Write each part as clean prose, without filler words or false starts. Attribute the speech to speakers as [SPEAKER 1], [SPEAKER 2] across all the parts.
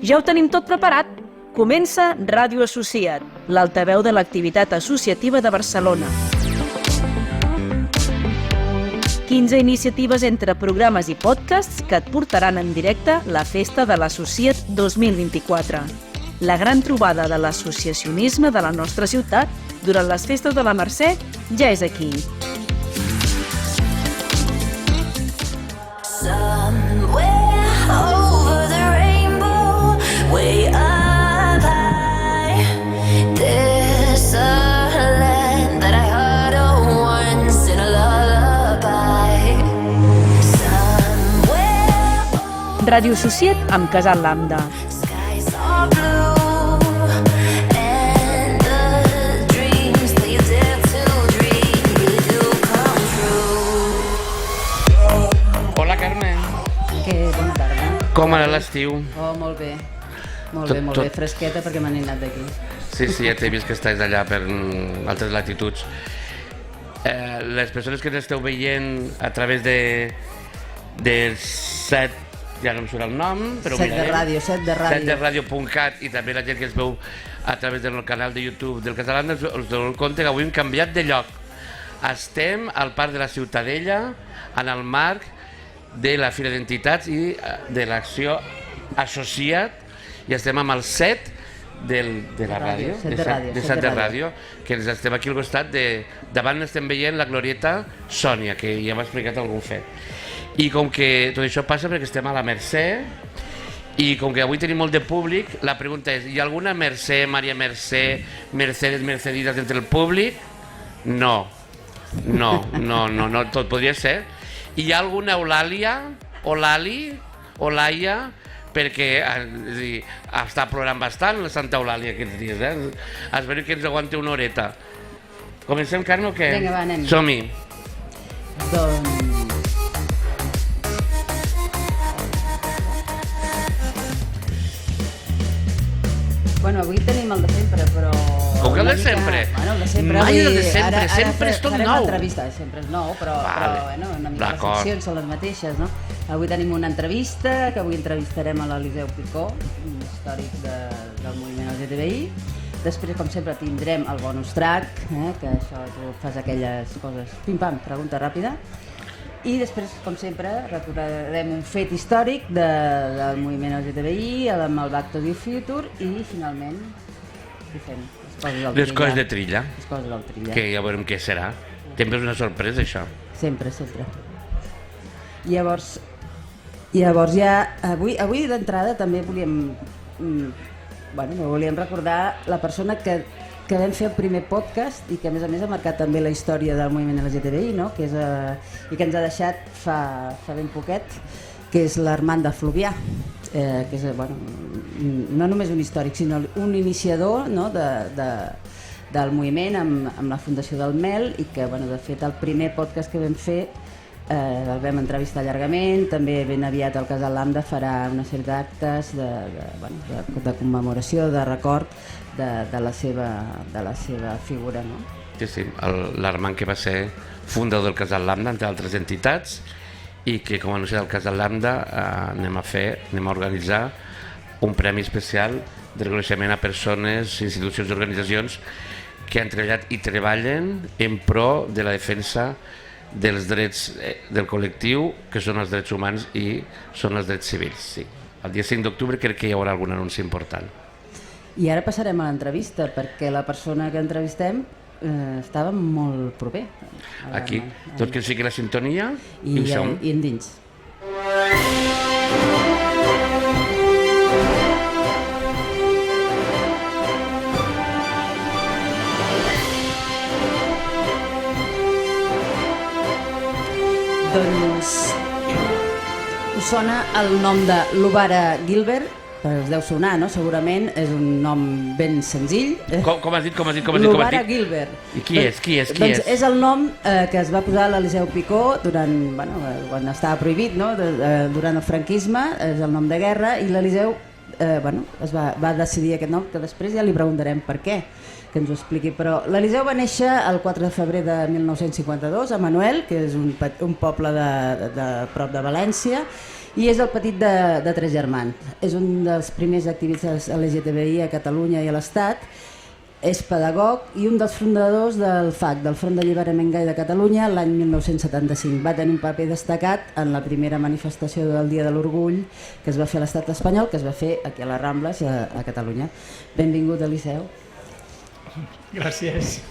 [SPEAKER 1] Ja ho tenim tot preparat? Comença Ràdio Associat, l'altaveu de l'activitat associativa de Barcelona. 15 iniciatives entre programes i podcasts que et portaran en directe la Festa de l'Associat 2024. La gran trobada de l'associacionisme de la nostra ciutat durant les festes de la Mercè ja és aquí. Ràdio Associat amb Casal Lambda.
[SPEAKER 2] Hola, Carmen.
[SPEAKER 3] Bona tarda.
[SPEAKER 2] Com ara l'estiu?
[SPEAKER 3] Oh, molt bé. Molt bé, fresqueta perquè m'han anat d'aquí.
[SPEAKER 2] Sí, ja t'he vist que estàs allà per altres latituds. Les persones que ens esteu veient a través del set, ja no em surt el nom, però
[SPEAKER 3] set de ràdio.
[SPEAKER 2] setderadio.cat, i també la gent que ens veu a través del canal de YouTube del Català, us dono compte que avui hem canviat de lloc. Estem al Parc de la Ciutadella, en el marc de la Fira d'Entitats i de l'Acció Associat, i estem amb el set de la ràdio, de set de ràdio, que ens estem aquí al costat, davant estem veient la glorieta Sònia, que ja m'ha explicat algun fet. I com que tot això passa perquè estem a la Mercè, i com que avui tenim molt de públic, la pregunta és, hi ha alguna Mercè, Maria Mercè, Mercedes, Merceditas entre el públic? No, tot podria ser. Hi ha alguna Eulàlia, Olaia, perquè està plorant bastant la Santa Eulàlia aquests dies, espero que ens aguanti una horeta. Comencem, Carme, o què?
[SPEAKER 3] Vinga, va, anem.
[SPEAKER 2] Som-hi.
[SPEAKER 3] Bueno, avui tenim el de sempre, però...
[SPEAKER 2] Com que el de sempre?
[SPEAKER 3] Bueno, el de sempre.
[SPEAKER 2] Mai el de sempre, sempre és tot nou.
[SPEAKER 3] Farem l'entrevista, sempre és nou, però bueno, una mica les seccions són les mateixes, no? Avui tenim una entrevista, que avui entrevistarem a l'Eliseu Picó, un històric del moviment LGTBI. Després, com sempre, tindrem el bonus track, que això tu fas aquelles coses pim-pam, pregunta ràpida. I després, com sempre, recordarem un fet històric del moviment LGTBI amb el Back to the Future i, finalment, què fem?
[SPEAKER 2] Les coses de trilla.
[SPEAKER 3] Les coses del trilla.
[SPEAKER 2] Que ja veurem què serà. Sempre és una sorpresa, això.
[SPEAKER 3] Sempre. Llavors ja, avui d'entrada també volíem recordar la persona que vam fer el primer podcast i que a més ha marcat també la història del moviment LGTBI, no? I que ens ha deixat fa ben poquet, que és l'Armand de Fluvià, que és no només un històric sinó un iniciador, no? del moviment amb la Fundació del Mel, i que de fet el primer podcast que vam fer el vam entrevistar llargament. També ben aviat el Casal Lambda farà una sèrie d'actes de commemoració, de record de la seva figura, no?
[SPEAKER 2] Sí, l'Armand, que va ser fundador del Casal Lambda, entre altres entitats, i que com a anunciat del Casal Lambda anem a organitzar un premi especial de reconeixement a persones, institucions i organitzacions que han treballat i treballen en pro de la defensa dels drets del col·lectiu, que són els drets humans i són els drets civils. Sí. El dia 5 d'octubre crec que hi haurà algun anunci important.
[SPEAKER 3] I ara passarem a l'entrevista, perquè la persona que entrevistem estava molt proper.
[SPEAKER 2] Aquí, tot que sigui la sintonia, i ho som.
[SPEAKER 3] I endins. Doncs us sona el nom de Lubara Gilbert? Us deu sonar, no? Segurament és un nom ben senzill.
[SPEAKER 2] Com has dit?
[SPEAKER 3] Lubara Gilbert.
[SPEAKER 2] I qui és?
[SPEAKER 3] Doncs és el nom que es va posar a l'Eliseu Picó quan estava prohibit, no? Durant el franquisme, és el nom de guerra, i l'Eliseu va decidir aquest nom, que després ja li preguntarem per què, que ens ho expliqui. Però l'Eliseu va néixer el 4 de febrer de 1952 a Manuel, que és un poble de prop de València, I és el petit de 3 germans. És un dels primers activistes LGTBI a Catalunya i a l'Estat. És pedagog i un dels fundadors del FAC, del Front d'Alliberament Gai de Catalunya, l'any 1975. Va tenir un paper destacat en la primera manifestació del Dia de l'Orgull que es va fer a l'Estat espanyol, que es va fer aquí a les Rambles, a Catalunya. Benvingut, Eliseu.
[SPEAKER 4] Gràcies.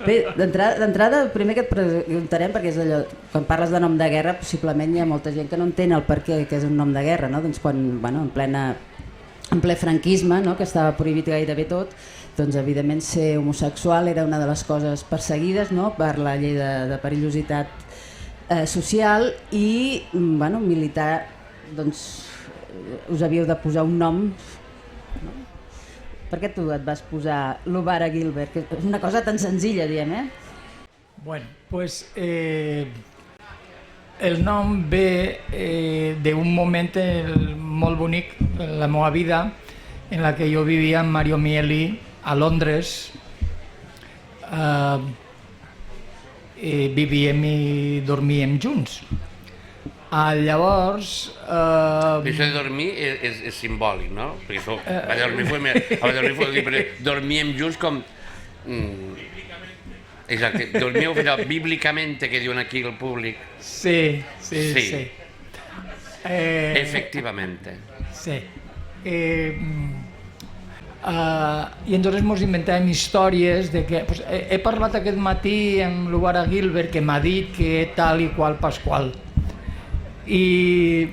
[SPEAKER 3] Bé, d'entrada, el primer que et preguntarem, perquè és allò, quan parles de nom de guerra, possiblement hi ha molta gent que no entén el per què que és un nom de guerra, no? Doncs quan, bueno, en ple franquisme, no? Que estava prohibit gairebé tot, doncs evidentment ser homosexual era una de les coses perseguides, no? Per la llei de perillositat social i, bueno, militar, doncs us havíeu de posar un nom, no? Per què tu et vas posar Lubara Gilbert? Que és una cosa tan senzilla, diem,
[SPEAKER 4] Bueno, pues el nom ve d'un moment molt bonic en la meva vida, en la que jo vivia amb Mario Mieli a Londres. Vivíem i dormíem junts. Llavors...
[SPEAKER 2] Això de dormir és simbòlic, no? Perquè això, a dormir però dormíem junts com... Exacte, dormíeu bíblicament, que diuen aquí el públic.
[SPEAKER 4] Sí.
[SPEAKER 2] Efectivament.
[SPEAKER 4] Sí. I entonces ens inventàvem històries de que... Pues, he parlat aquest matí amb Lubara Gilbert, que m'ha dit que tal i qual Pasqual. I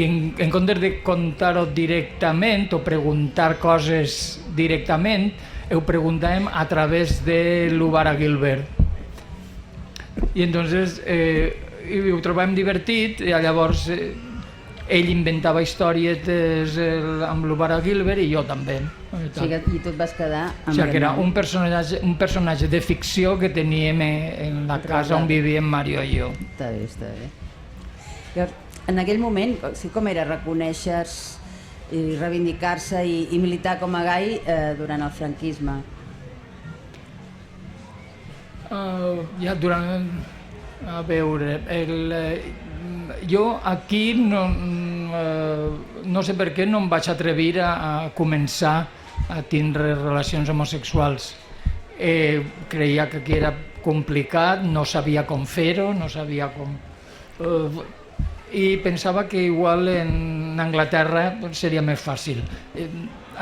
[SPEAKER 4] en comptes de contar-ho directament o preguntar coses directament, ho preguntàvem a través de Lubara Gilbert. I entonces ho trobàvem divertit, i llavors ell inventava històries amb Lubara Gilbert i jo també.
[SPEAKER 3] O sigui, i tu et vas quedar amb...
[SPEAKER 4] O sigui, que era un personatge de ficció que teníem en la casa on vivíem Mario i jo.
[SPEAKER 3] Està bé, està bé. Llavors, en aquell moment, com era reconèixer-se i reivindicar-se i militar com a gai durant el franquisme?
[SPEAKER 4] A veure, jo aquí no sé per què no em vaig atrevir a començar a tindre relacions homosexuals. Creia que aquí era complicat, no sabia com fer-ho, no sabia com... I pensava que igual en Anglaterra seria més fàcil.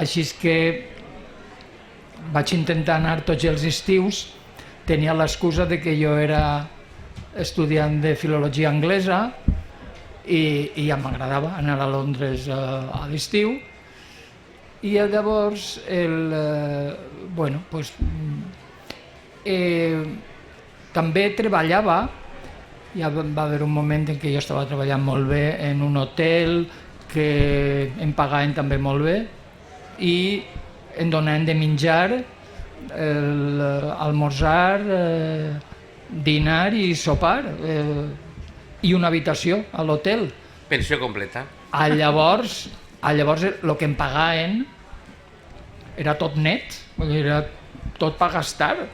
[SPEAKER 4] Així que vaig intentar anar tots els estius. Tenia l'excusa de que jo era estudiant de filologia anglesa i ja m'agradava anar a Londres a l'estiu. I llavors també treballava. Ja va haver un moment en què jo estava treballant molt bé en un hotel que em pagaven també molt bé i em donaven de menjar, almorzar, dinar i sopar i una habitació a l'hotel.
[SPEAKER 2] Pensió completa.
[SPEAKER 4] Llavors el que em pagaven era tot net, era tot per gastar.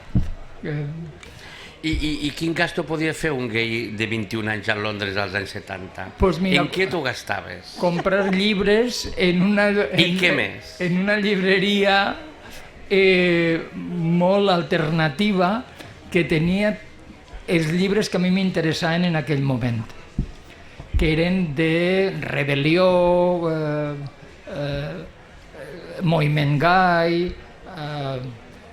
[SPEAKER 2] I quin gasto podia fer un gai de 21 anys a Londres als anys 70?
[SPEAKER 4] Pues mira,
[SPEAKER 2] en què t'ho gastaves?
[SPEAKER 4] Comprar llibres en una...
[SPEAKER 2] I què més?
[SPEAKER 4] En una llibreria molt alternativa que tenia els llibres que a mi m'interessaven en aquell moment, que eren de rebel·lió, moviment gai...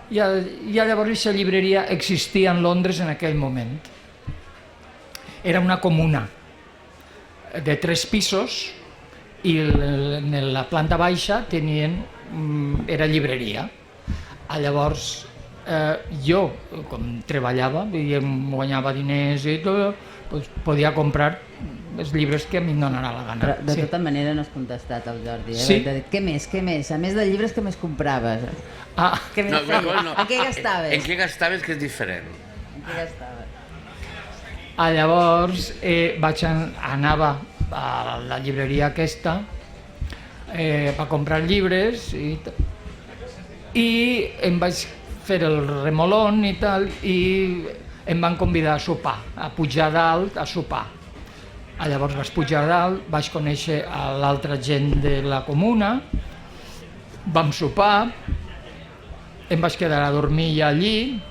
[SPEAKER 4] I llavors aquesta llibreria existia en Londres en aquell moment. Era una comuna de 3 pisos i en la planta baixa era llibreria. Llavors jo, com treballava i em guanyava diners i tot, podia comprar els llibres que a mi em donarà la gana.
[SPEAKER 3] Però de tota manera no has contestat al Jordi.
[SPEAKER 4] Sí?
[SPEAKER 3] Què més? A més de llibres, què més compraves? Què més feies? En què gastaves?
[SPEAKER 2] En què gastaves, que és diferent.
[SPEAKER 3] En què gastaves?
[SPEAKER 4] Llavors anava a la llibreria aquesta per comprar llibres i em vaig fer el remolón i tal i em van convidar a sopar, a pujar dalt a sopar. Llavors vaig pujar a dalt, vaig conèixer a l'altra gent de la comuna, vam sopar, em vaig quedar a dormir ja allí.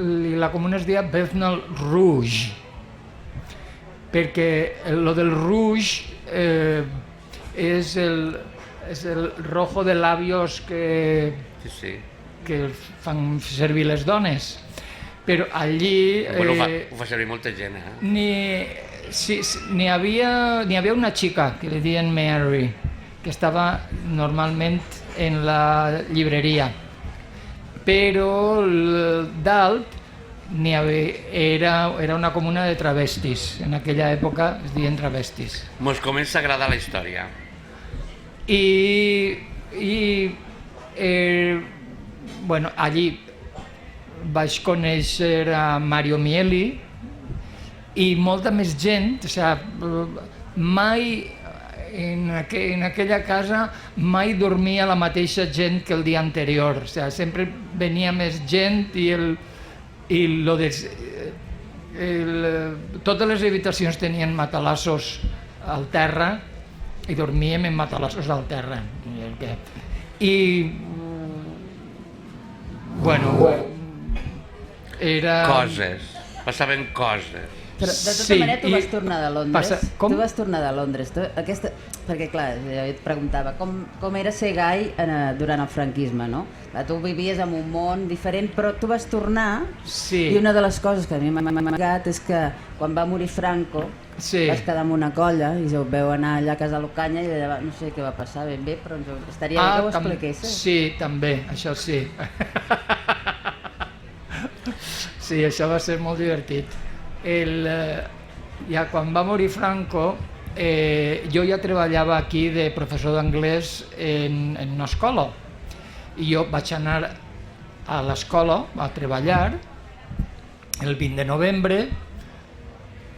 [SPEAKER 4] La comuna es deia Bethnal Rouge, perquè lo del rouge és el rojo de labios que fan servir les dones. Però allí...
[SPEAKER 2] Bueno, ho fa servir molta gent,
[SPEAKER 4] N'hi havia una xica que li deien Mary, que estava normalment en la llibreria, però dalt era una comuna de travestis, en aquella època es deien travestis.
[SPEAKER 2] Mos comença a agradar la història.
[SPEAKER 4] Bueno, allí vaig conèixer a Mario Mieli i molta més gent, o sigui, mai en aquella casa mai dormia la mateixa gent que el dia anterior, o sigui, sempre venia més gent totes les habitacions tenien matalassos al terra i dormíem en matalassos al terra.
[SPEAKER 2] Passaven coses.
[SPEAKER 3] Però de tota manera tu vas tornar de Londres. Tu vas tornar de Londres. Perquè clar, jo et preguntava com era ser gai durant el franquisme, no? Tu vivies en un món diferent, però tu vas tornar i una de les coses que a mi m'ha amagat és que quan va morir Franco vas quedar amb una colla i us veu anar allà a casa l'Ocaña i no sé què va passar ben bé, però estaria bé que ho expliquessis.
[SPEAKER 4] Sí, també, això sí. Sí, això va ser molt divertit. Ja quan va morir Franco, jo ja treballava aquí de professor d'anglès en una escola i jo vaig anar a l'escola a treballar el 20 de novembre.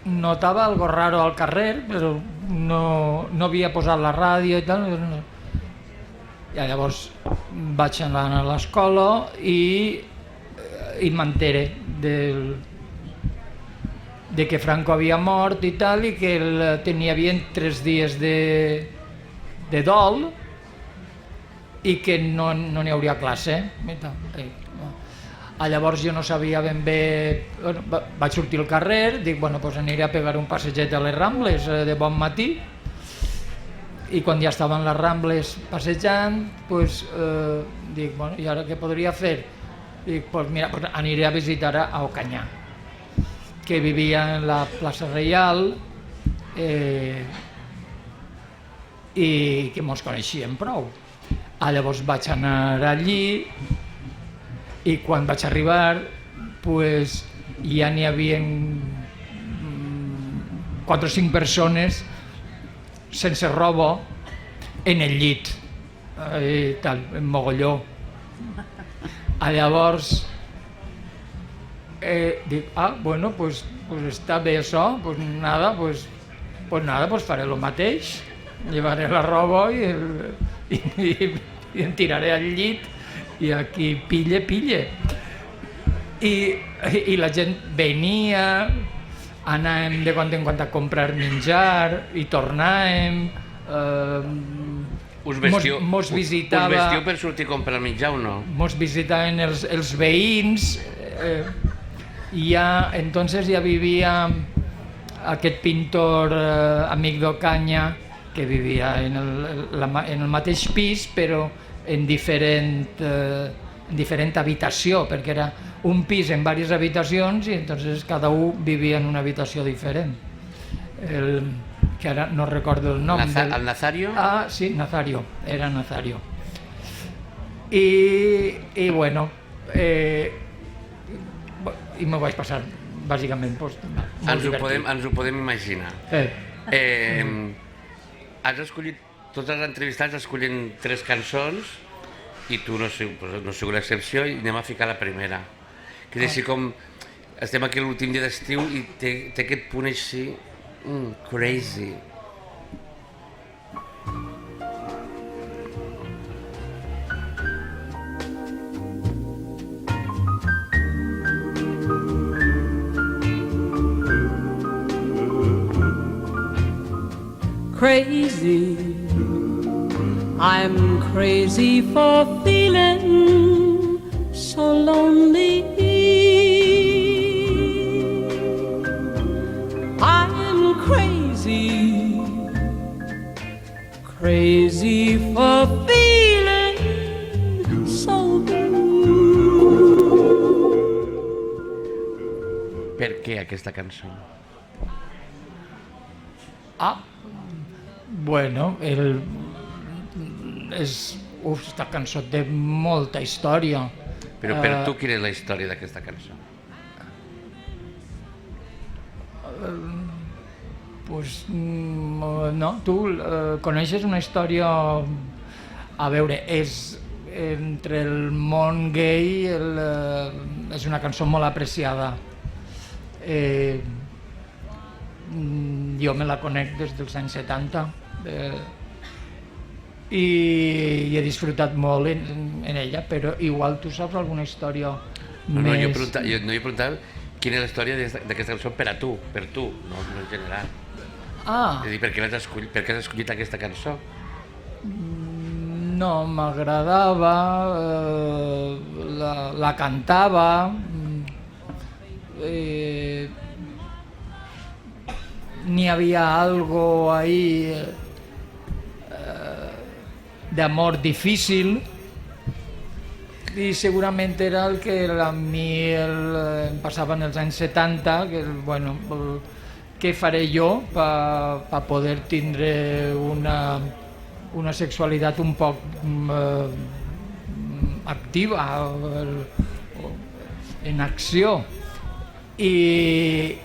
[SPEAKER 4] Notava algo raro al carrer, però no havia posat la ràdio i tal. I llavors vaig anar a l'escola i m'entere de que Franco havia mort i tal, i que hi havia 3 dies de dol i que no n'hi hauria classe. Llavors jo no sabia ben bé, vaig sortir al carrer, dic, doncs aniré a pegar un passeget a les Rambles de bon matí, i quan ja estaven les Rambles passejant, dic, i ara què podria fer? Dic, mira, aniré a visitar a Ocaña, que vivia en la plaça Reial i que mos coneixíem prou. Llavors vaig anar allí i quan vaig arribar ja n'hi havia 4 o 5 persones sense roba en el llit, en mogolló. Llavors dic, bueno, pues està bé això, pues nada, faré el mateix, llevaré la roba i em tiraré al llit i aquí pille. I la gent venia, anàvem de quan en quan a comprar menjar i tornàvem.
[SPEAKER 2] Us vestiu per sortir a comprar menjar o no?
[SPEAKER 4] Mos visitaven els veïns. Entonces ja vivia aquest pintor amic d'Ocaña que vivia en el mateix pis però en diferent habitació, perquè era un pis en diverses habitacions i entonces cada un vivia en una habitació diferent. Que ara no recordo el nom.
[SPEAKER 2] ¿El Nazario?
[SPEAKER 4] Ah, sí, Nazario, era Nazario. I bueno, i m'ho vaig passar bàsicament molt divertit.
[SPEAKER 2] Ens ho podem imaginar. Has escollit, tots els entrevistats escollen 3 cançons i tu no sou l'excepció i anem a ficar la primera. Que és així com estem aquí l'últim dia d'estiu i té aquest punt així crazy.
[SPEAKER 5] crazy. I'm crazy for feeling so lonely. I'm crazy, crazy for feeling so blue.
[SPEAKER 2] Per què aquesta cançó?
[SPEAKER 4] Bueno, esta cançó té molta història.
[SPEAKER 2] Però per tu, quina és la història d'aquesta cançó?
[SPEAKER 4] Pues, no, tu coneixes una història... A veure, és entre el món gay, és una cançó molt apreciada. Jo me la conec des dels anys 70 i he disfrutat molt en ella, però igual tu saps alguna història més...
[SPEAKER 2] No, jo he preguntat quina és la història d'aquesta cançó per a tu, no en general. És a dir, per què has escollit aquesta cançó?
[SPEAKER 4] No, m'agradava, la cantava, n'hi havia algo ahí d'amor difícil i segurament era el que a mi em passava en els anys 70, que bueno, què faré jo per poder tindre una sexualitat un poc activa, en acció. I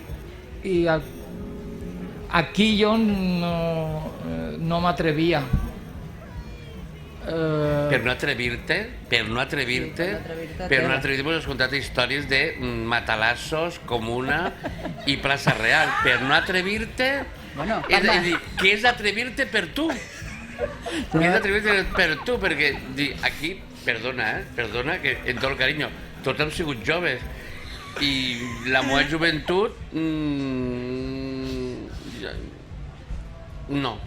[SPEAKER 4] aquí jo no m'atrevia.
[SPEAKER 2] Per no atrevir-te, has contat històries de matalassos, comuna i plaça real. Per no atrevir-te, és a dir, què és atrevir-te per tu? Què és atrevir-te per tu? Perquè aquí, perdona, que en tot el carinyo, tots hem sigut joves i la meva joventut no.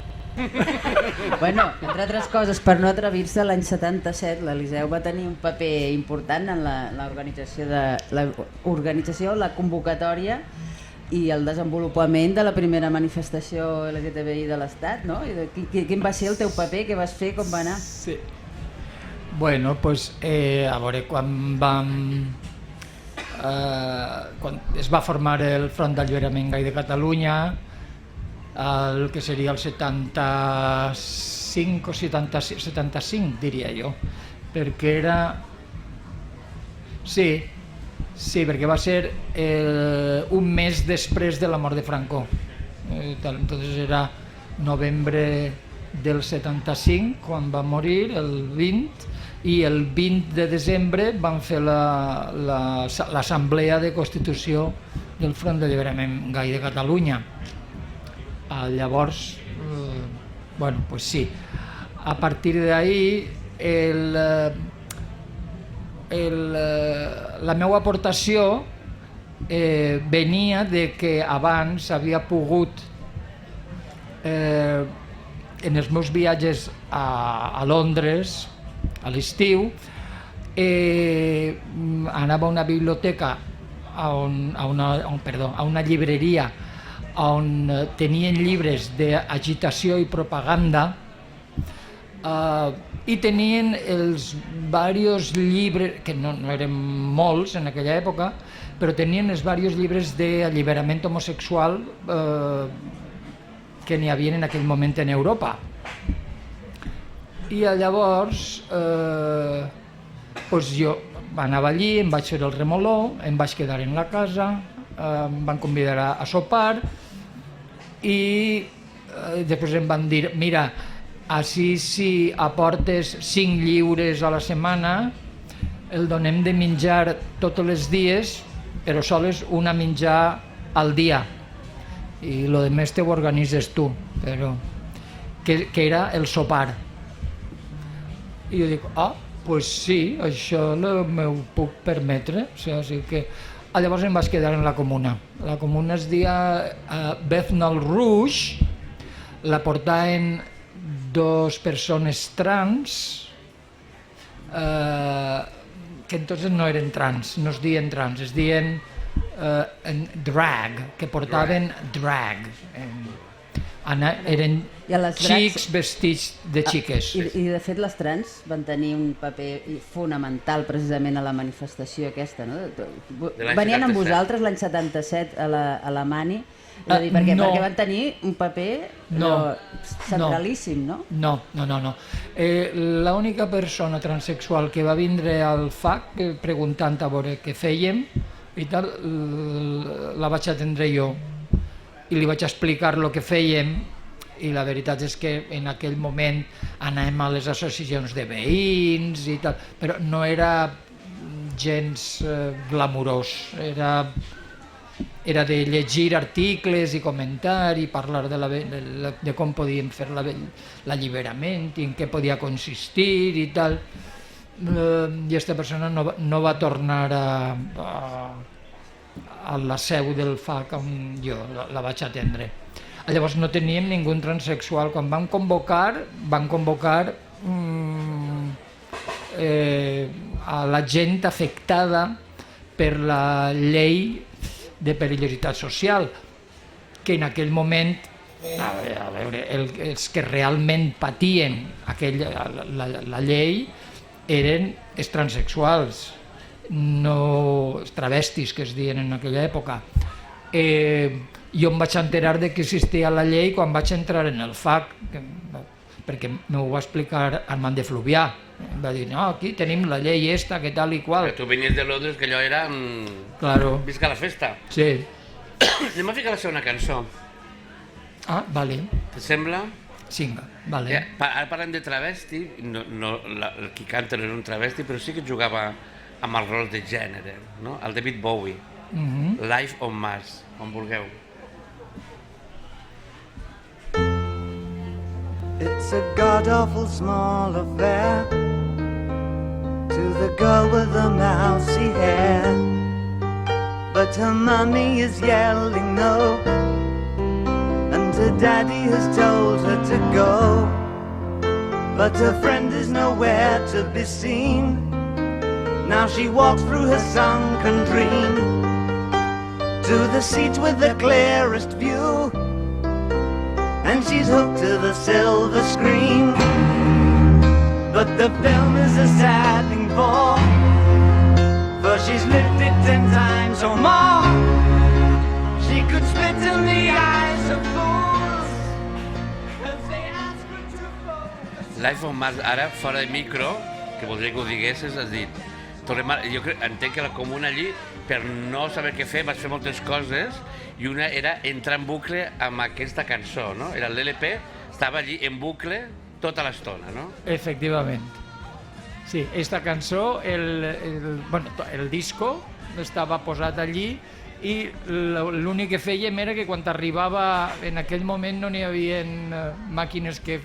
[SPEAKER 3] Bueno, entre altres coses, per no atrevir-se, l'any 77 l'Eliseu va tenir un paper important en l'organització, la convocatòria i el desenvolupament de la primera manifestació LGTBI de l'Estat, no? Quin va ser el teu paper, què vas fer, com va anar?
[SPEAKER 4] Sí. Bueno, doncs, a veure, quan es va formar el Front d'Alliberament Gai de Catalunya, el que seria el 75 o 75, diria jo, perquè era... Sí, perquè va ser un mes després de la mort de Franco. Entonces era novembre del 75, quan va morir, el 20, i el 20 de desembre van fer l'assemblea de constitució del Front d'Alliberament Gai de Catalunya. Llavors, bueno, pues sí, a partir d'ahí la meva aportació venia de que abans havia pogut, en els meus viatges a Londres, a l'estiu, anava a una biblioteca, a una llibreria on tenien llibres d'agitació i propaganda i tenien els diversos llibres, que no eren molts en aquella època, però tenien els diversos llibres d'alliberament homosexual que n'hi havia en aquell moment en Europa. I llavors jo anava allí, em vaig fer el remoló, em vaig quedar en la casa, em van convidar a sopar i després em van dir, mira, així si aportes 5 lliures a la setmana el donem de menjar tots els dies, però sols una menjar al dia i el rest ho organitzes tu, però que era el sopar. I jo dic, doncs sí, això m'ho puc permetre, o sigui que llavors em vaig quedar en la comuna. La comuna es deia Bethnal Rouge la portaven dos persones trans, que entonces no eren trans, no es diuen trans, es diuen drag, que portaven drag. Eren
[SPEAKER 3] I a les
[SPEAKER 4] xics vestits de xiques.
[SPEAKER 3] I de fet les trans van tenir un paper fonamental precisament a la manifestació aquesta, no?
[SPEAKER 2] l'any
[SPEAKER 3] Venien amb
[SPEAKER 2] 77.
[SPEAKER 3] vosaltres l'any 77 a la Mani, és a dir, perquè van tenir un paper centralíssim, no?
[SPEAKER 4] No. L'única persona transexual que va vindre al FAC preguntant a veure què fèiem i tal, la vaig atendre jo i li vaig explicar el que fèiem, i la veritat és que en aquell moment anàvem a les associacions de veïns i tal, però no era gens glamurós, era de llegir articles i comentar i parlar de com podíem fer l'alliberament i en què podia consistir i tal, i aquesta persona no va tornar a la seu del FAC on jo la vaig atendre. Llavors no teníem ningú transexual. Quan van convocar a la gent afectada per la llei de perillositat social, que en aquell moment, a veure, els que realment patien la llei eren els transexuals, no els travestis que es diuen en aquella època. Jo em vaig enterar de que existia la llei quan vaig entrar en el FAC, perquè m'ho va explicar Armand de Fluvià. Em va dir, no, aquí tenim la llei esta, que tal i qual.
[SPEAKER 2] Que tu venies de Londres, que allò era...
[SPEAKER 4] Claro.
[SPEAKER 2] Visca la festa.
[SPEAKER 4] Sí.
[SPEAKER 2] Anem a ficar la segona cançó.
[SPEAKER 4] Ah, vale.
[SPEAKER 2] Te sembla?
[SPEAKER 4] Vinga, vale.
[SPEAKER 2] Ara parlem de travesti, el qui canta no era un travesti, però sí que jugava amb els rols de gènere, no? El David Bowie, Life on Mars, on vulgueu.
[SPEAKER 6] It's a god-awful small affair to the girl with the mousy hair, but her mummy is yelling no, and her daddy has told her to go, but her friend is nowhere to be seen. Now she walks through her sunken dream to the seat with the clearest view, and she's hooked to the silver screen. But the film is a sad thing for she's lived it 10 times or more. She could spit in the eyes of fools as they ask her to focus.
[SPEAKER 2] Life on Mars, ara fora de micro, que voldria que ho diguessis, has dit, jo entenc que la comuna allí, per no saber què fer, vas fer moltes coses, i una era entrar en bucle amb aquesta cançó, no? Era l'LP, estava allí en bucle tota l'estona, no?
[SPEAKER 4] Efectivament. Sí, aquesta cançó, el disco estava posat allí i l'únic que fèiem era que quan arribava, en aquell moment no n'hi havia màquines que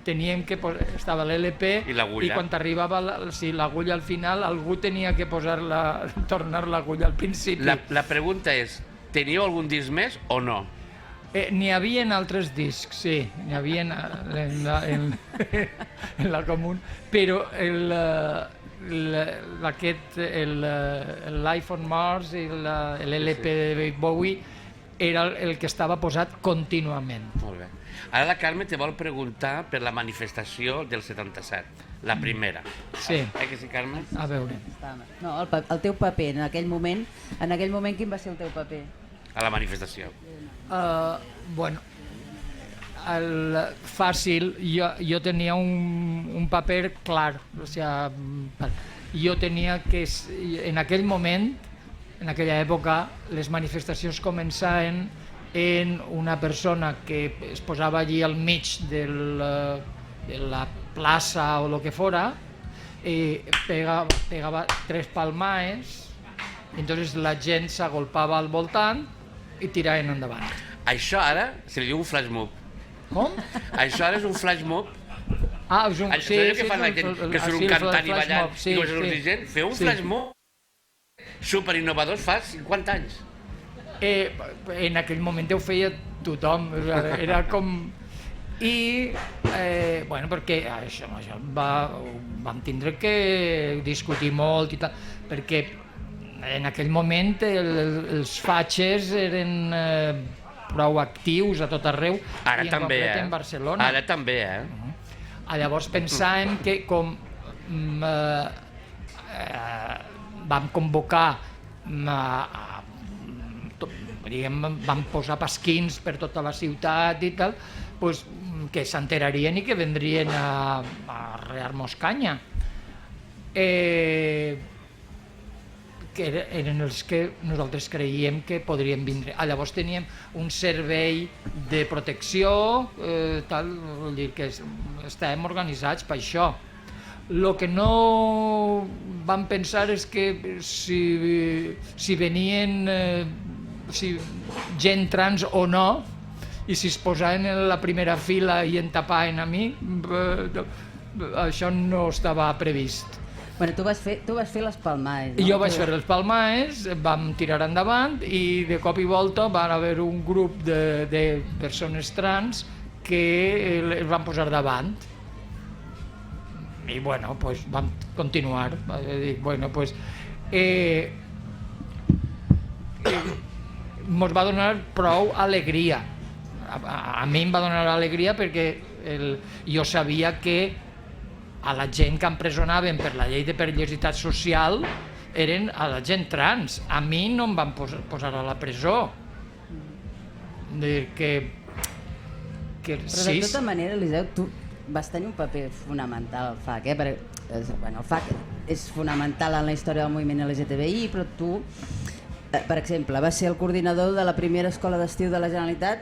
[SPEAKER 4] teníem que estava l'LP i quan arribava l'agulla al final algú tenia que tornar l'agulla al principi.
[SPEAKER 2] La pregunta és, teníeu algun disc més o no?
[SPEAKER 4] N'hi havia altres discs, sí, n'hi havia en la comuna, però el Life on Mars i l'LP de David Bowie era el que estava posat contínuament.
[SPEAKER 2] Molt bé. Ara la Carme te vol preguntar per la manifestació del 77, la primera.
[SPEAKER 4] Sí.
[SPEAKER 2] Que sí, Carme?
[SPEAKER 4] A veure.
[SPEAKER 3] No, el teu paper, en aquell moment, quin va ser el teu paper?
[SPEAKER 2] A la manifestació.
[SPEAKER 4] Bueno, fàcil, jo tenia un paper clar, o sea, jo tenia que, en aquell moment, en aquella època, les manifestacions començaven en una persona que es posava allí al mig de la plaça o el que fora, pegava 3 palmaes, i entonces la gent s'agolpava al voltant i tiraven endavant.
[SPEAKER 2] Això ara se li diu un flash mob.
[SPEAKER 4] Com?
[SPEAKER 2] Això ara és un flash mob.
[SPEAKER 4] Ah, és un...
[SPEAKER 2] Sí, que fan la gent que surt cantant i ballant i comença a sortir gent. Fer un flash mob superinnovador fa 50 anys.
[SPEAKER 4] En aquell moment ho feia tothom, era com... I, bueno, perquè això vam tindre que discutir molt i tal, perquè en aquell moment els fatxes eren prou actius a tot arreu,
[SPEAKER 2] Ara
[SPEAKER 4] i en
[SPEAKER 2] també,
[SPEAKER 4] concret en Barcelona.
[SPEAKER 2] Ara també,
[SPEAKER 4] Llavors pensàvem que com vam convocar, vam posar pasquins per tota la ciutat i tal, pues, que s'enterarien i que vendrien a rear-nos canya. Que eren els que nosaltres creiem que podrien vindre. Llavors teníem un servei de protecció, vol dir que estàvem organitzats per això. El que no vam pensar és que si venien gent trans o no, i si es posaven en la primera fila i en tapaven a mi, això no estava previst.
[SPEAKER 3] Bueno, tu vas fer les palmades, no?
[SPEAKER 4] Jo vaig fer les palmades, vam tirar endavant i de cop i volta va haver un grup de persones trans que es van posar davant. I bueno, pues vam continuar. Dic, bueno, pues mos va donar prou alegria. A mi em va donar alegria perquè jo sabia que a la gent que empresonaven per la llei de perillositat social eren a la gent trans. A mi no em van posar a la presó.
[SPEAKER 3] Però de tota manera, Eliseu, tu vas tenir un paper fonamental al FAC, perquè el FAC és fonamental en la història del moviment LGTBI, però tu, per exemple, vas ser el coordinador de la primera escola d'estiu de la Generalitat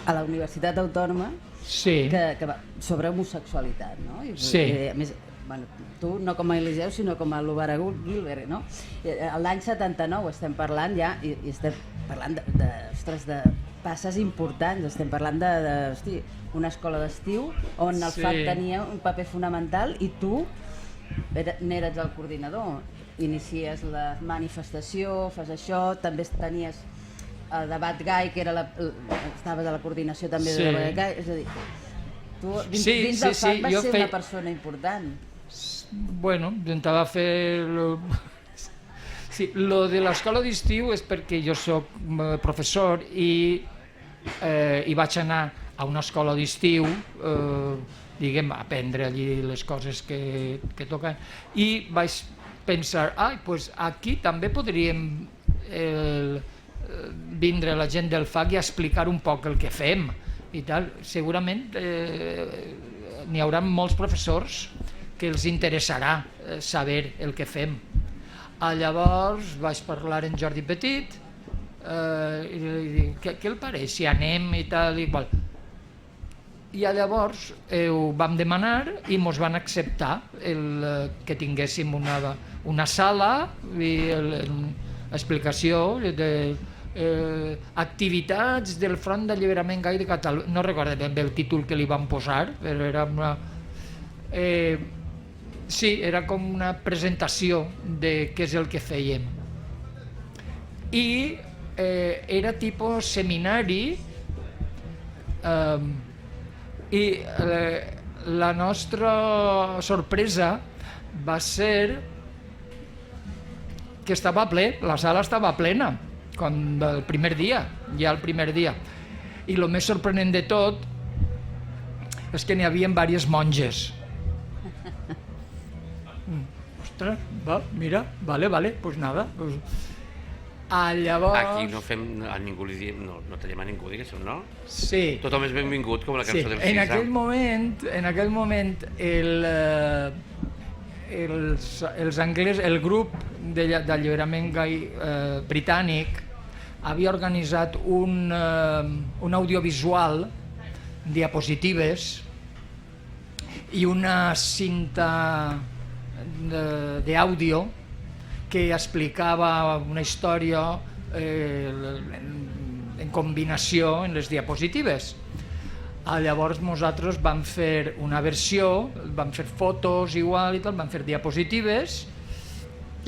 [SPEAKER 3] a la Universitat Autònoma,
[SPEAKER 4] sí,
[SPEAKER 3] que va sobre homosexualitat, no?
[SPEAKER 4] Sí.
[SPEAKER 3] A més, bueno, tu no com a Eliseu, sinó com a l'Ovara Gilbert, no? L'any 79 estem parlant ja, i estem parlant de passes importants, estem parlant una escola d'estiu on el FAC tenia un paper fonamental i tu n'eres el coordinador. Inicies la manifestació, fas això, també tenies el debat gai, que estaves a la coordinació també del debat gai, és a dir, tu dins del FAC vas ser una persona important.
[SPEAKER 4] Bueno, intentava fer... Sí, lo de l'escola d'estiu és perquè jo soc professor i vaig anar a una escola d'estiu, diguem, a aprendre allí les coses que toquen, i vaig pensar, pues aquí també podríem vindre la gent del FAC i explicar un poc el que fem i tal. Segurament n'hi haurà molts professors que els interessarà saber el que fem. Llavors vaig parlar amb Jordi Petit i li dic, què el pareix si anem i tal i qual. I llavors ho vam demanar i mos van acceptar que tinguéssim una sala i l'explicació de activitats del Front d'Alliberament Gai de Catalunya. No recordo ben bé el títol que li van posar, però era una... Sí, era com una presentació de què és el que fèiem. I era tipus seminari i la nostra sorpresa va ser que estava ple, la sala estava plena, com el primer dia, ja el primer dia. I el més sorprenent de tot és que n'hi havia diverses monges. Ostres, va, mira, vale, pues nada. Pues... Llavors...
[SPEAKER 2] Aquí no fem a ningú, no tenim a ningú, diguéssim, no?
[SPEAKER 4] Sí.
[SPEAKER 2] Tothom és benvingut, com la cançó del Sisa.
[SPEAKER 4] En aquell moment els anglesos, el grup d'alliberament gai britànic havia organitzat un audiovisual, diapositives i una cinta d'àudio que explicava una història en combinació en les diapositives. Llavors nosaltres vam fer una versió, vam fer fotos igual i tal, vam fer diapositives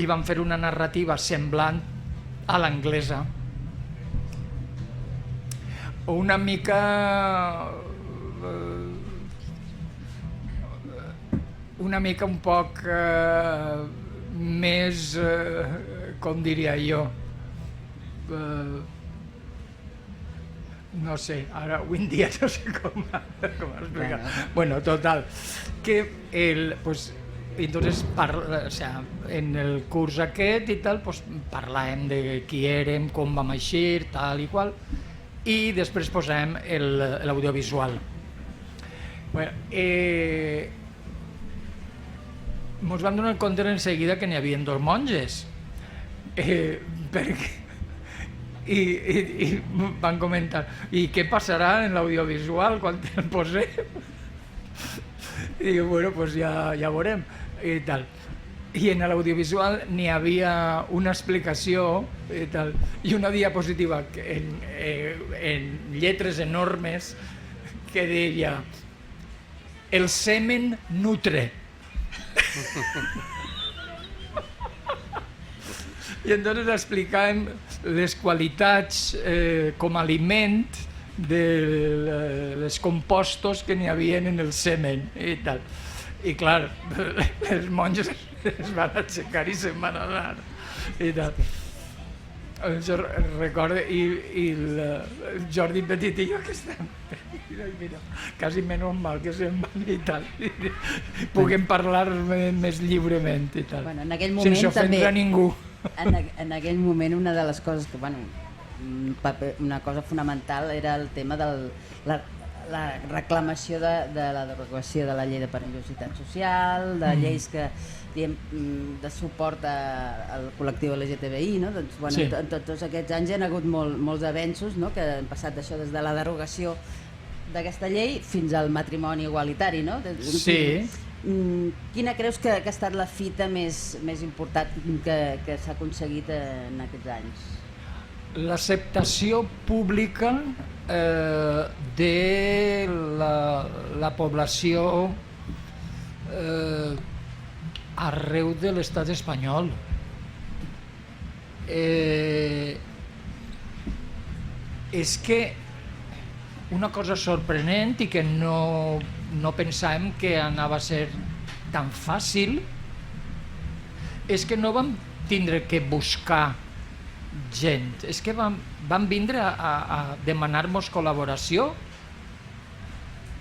[SPEAKER 4] i vam fer una narrativa semblant a l'anglesa. una mica un poc més, com diria jo, no sé, ara avui en dia no sé com explicar. Bueno, total, que pues, entonces o sea, en el curs aquest i tal, pues, parlàvem de qui érem, com vam eixir, tal i qual, i després posàvem l'audiovisual. Bueno, ens vam donar compte en seguida que n'hi havia 2 monges, perquè i van comentar, i què passarà en l'audiovisual quan el posem? I dic, bueno, pues ja veurem i tal. I en l'audiovisual n'hi havia una explicació i tal, i una diapositiva en lletres enormes que deia el semen nutre. I entonces explicàvem les qualitats com a aliment dels compostos que n'hi havia en el semen i tal. I clar, les monges es van aixecar i se'n van anar i tal. Jo recordo, i el Jordi Petit i jo que estem, mira, quasi menys mal que se'n van i tal, puguem parlar més lliurement i tal,
[SPEAKER 3] bueno, en aquell moment
[SPEAKER 4] sense ofendre a ningú.
[SPEAKER 3] En aquell moment una de les coses que, bueno, una cosa fonamental era el tema de la reclamació de la derogació de la llei de perillositat social, de lleis que, diguem, de suport al col·lectiu LGTBI, no? Doncs, bueno,
[SPEAKER 4] Sí.
[SPEAKER 3] en tots aquests anys hi ha hagut molts avenços, no? Que han passat d'això des de la derogació d'aquesta llei fins al matrimoni igualitari, no?
[SPEAKER 4] Sí.
[SPEAKER 3] Quina creus que ha estat la fita més important que s'ha aconseguit en aquests anys?
[SPEAKER 4] L'acceptació pública de la població arreu de l'estat espanyol. És que una cosa sorprenent i que no pensàvem que anava a ser tan fàcil és que no vam tindre que buscar gent, és que van vindre a demanar-nos col·laboració.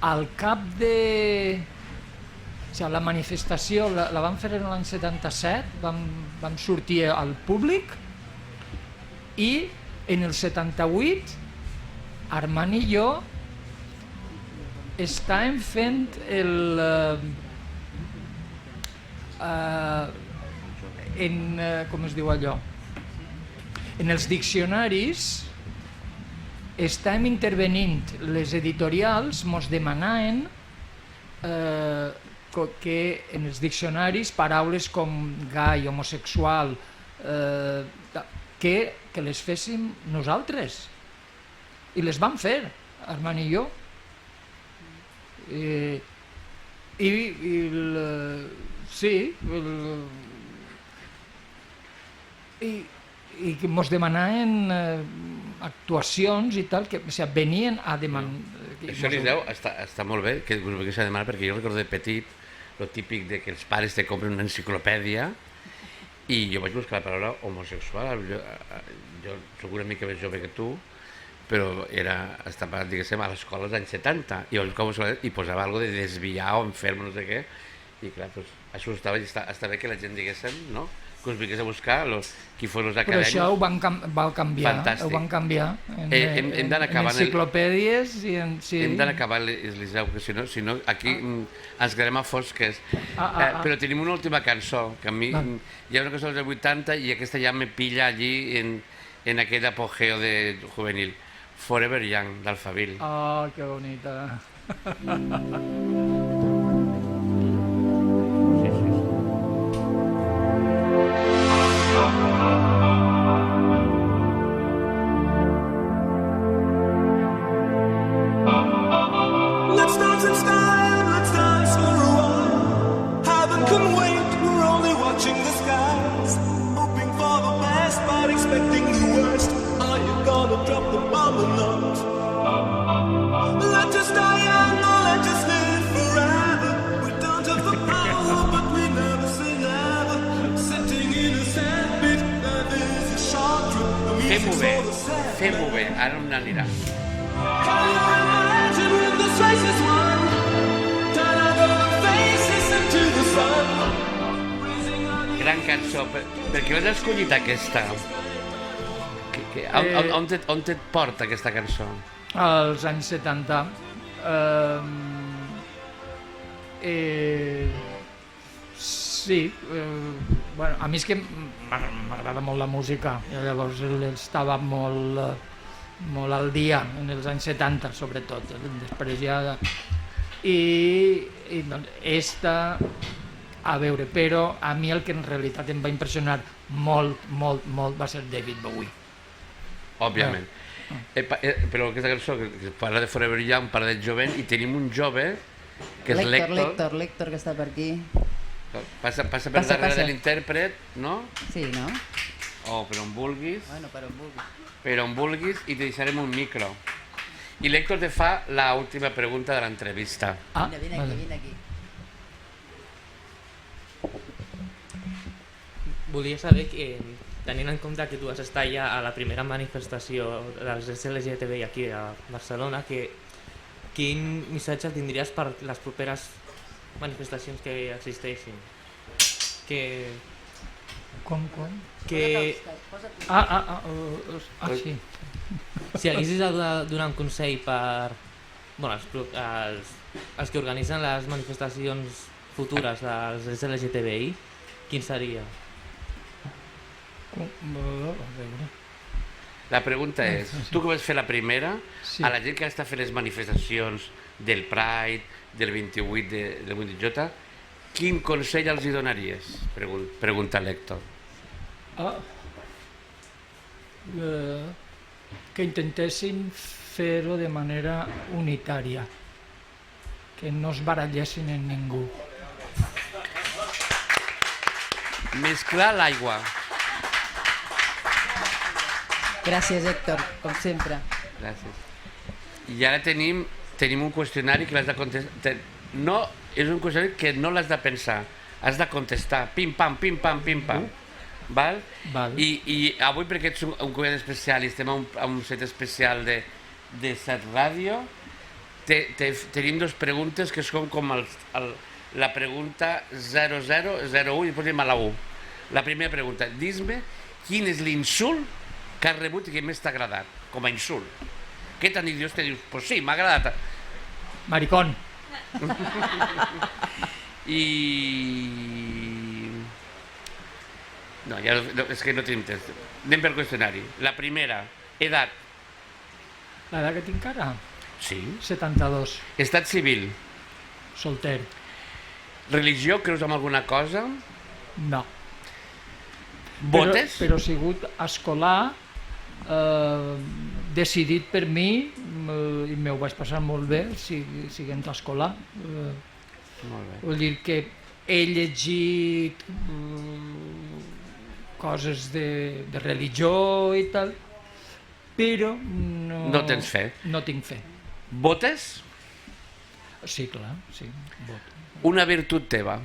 [SPEAKER 4] Al cap de... O sigui, la manifestació la vam fer en l'any 77, vam sortir al públic i en el 78 Armand i jo estàvem fent com es diu allò? En els diccionaris estàvem intervenint, les editorials ens demanaven que en els diccionaris paraules com gai, homosexual, que les féssim nosaltres. I les vam fer, Armand i jo. I que ens demanaven actuacions i tal, que venien a demanar...
[SPEAKER 2] Això li deu, està molt bé que us vingués a demanar, perquè jo recordo de petit el típic de que els pares te compren una enciclopèdia i jo vaig buscar la paraula homosexual. Jo soc una mica més jove que tu, però estava, diguéssim, a l'escola als anys 70 i posava alguna de desviar o enfermo, no sé què, i clar, doncs, això està bé que la gent diguéssim, no? Que us vingués a buscar qui fos els acadèmics.
[SPEAKER 4] Però això ho van canviar,
[SPEAKER 2] Fantàstic.
[SPEAKER 4] ho van canviar
[SPEAKER 2] Hem d'anar
[SPEAKER 4] en
[SPEAKER 2] acabant
[SPEAKER 4] enciclopèdies i en... Sí.
[SPEAKER 2] Hem d'anar acabant, Eliseu, perquè si no aquí ens quedem a fosques. Però tenim una última cançó, que a mi hi ha una cançó dels 80 i aquesta ja me pilla allí en aquell apogeo de juvenil. Forever Young, d'Alphaville.
[SPEAKER 4] Oh, que bonita.
[SPEAKER 7] Let's dance in style, let's dance for a while. Heaven can wait, we're only watching the skies. Hoping for the best, but expecting the worst. Are you gonna drop the bomb or not?
[SPEAKER 2] Fem-ho bé, fem-ho bé, ara on anirà.
[SPEAKER 7] Can you imagine when this race is won? Turn out the faces into the sun.
[SPEAKER 2] Gran cançó, per què l'has escollit aquesta? On et porta aquesta cançó?
[SPEAKER 4] Als anys 70. Sí, bueno, a mi és que m'agrada molt la música, llavors estava molt al dia en els anys 70 sobretot, després ja... I doncs, esta, a veure, però a mi el que en realitat em va impressionar molt va ser David Bowie.
[SPEAKER 2] Òbviament. Però aquesta cançó que parla de Forever Young, parla de jovent, i tenim un jove que és
[SPEAKER 3] L'Héctor, que està per aquí.
[SPEAKER 2] Passa per darrere de l'intèrpret, no?
[SPEAKER 3] Sí, no?
[SPEAKER 2] O per on vulguis.
[SPEAKER 3] Bueno, per on vulguis.
[SPEAKER 2] Per on vulguis, i te deixarem un micro. I l'Héctor te fa l'última pregunta de l'entrevista.
[SPEAKER 3] Vine aquí.
[SPEAKER 8] Volia saber que, tenint en compte que tu has estat ja a la primera manifestació dels LGTBI aquí a Barcelona, quin missatge tindries per les properes manifestacions que existeixin?
[SPEAKER 4] Com?
[SPEAKER 8] Que
[SPEAKER 4] Sí.
[SPEAKER 8] si haguessis de donar un consell per els que organitzen les manifestacions futures dels LGTBI, quin seria?
[SPEAKER 2] La pregunta és, tu que vas fer la primera,
[SPEAKER 4] Sí.
[SPEAKER 2] a la gent que està fent les manifestacions del Pride, del 28 del 28J, quin consell els hi donaries? Pregunta l'Héctor.
[SPEAKER 4] Que intentessin fer-ho de manera unitària, que no es barallessin en ningú.
[SPEAKER 2] Mesclar l'aigua.
[SPEAKER 3] Gràcies, Héctor, com sempre.
[SPEAKER 2] Gràcies. I ara tenim un qüestionari que l'has de contestar. No, és un qüestionari que no l'has de pensar, has de contestar, pim-pam, pim-pam, pim-pam. Val? I avui, perquè ets un convidat especial i estem a un set especial de Set Ràdio, tenim dues preguntes que són com la pregunta 0001 i posem a la 1. La primera pregunta, dis-me quin és l'insult que has rebut i que més t'ha agradat, com a insult. Què t'han dit? Dius, pues sí, m'ha agradat.
[SPEAKER 4] Maricón.
[SPEAKER 2] No, és que no tenim temps. Anem per qüestionari. La primera, edat.
[SPEAKER 4] L'edat que tinc ara?
[SPEAKER 2] Sí.
[SPEAKER 4] 72.
[SPEAKER 2] Estat civil.
[SPEAKER 4] Solter.
[SPEAKER 2] Religió, creus en alguna cosa?
[SPEAKER 4] No.
[SPEAKER 2] Votes?
[SPEAKER 4] Però he sigut escolar, decidit per mi, i m'ho vaig passar molt bé siguent escolar.
[SPEAKER 2] Molt bé.
[SPEAKER 4] Vull dir que he llegit coses de religió i tal, però
[SPEAKER 2] no tens fe.
[SPEAKER 4] No tinc fe.
[SPEAKER 2] Votes?
[SPEAKER 4] Sí, clar, sí, voto.
[SPEAKER 2] Una virtut teva?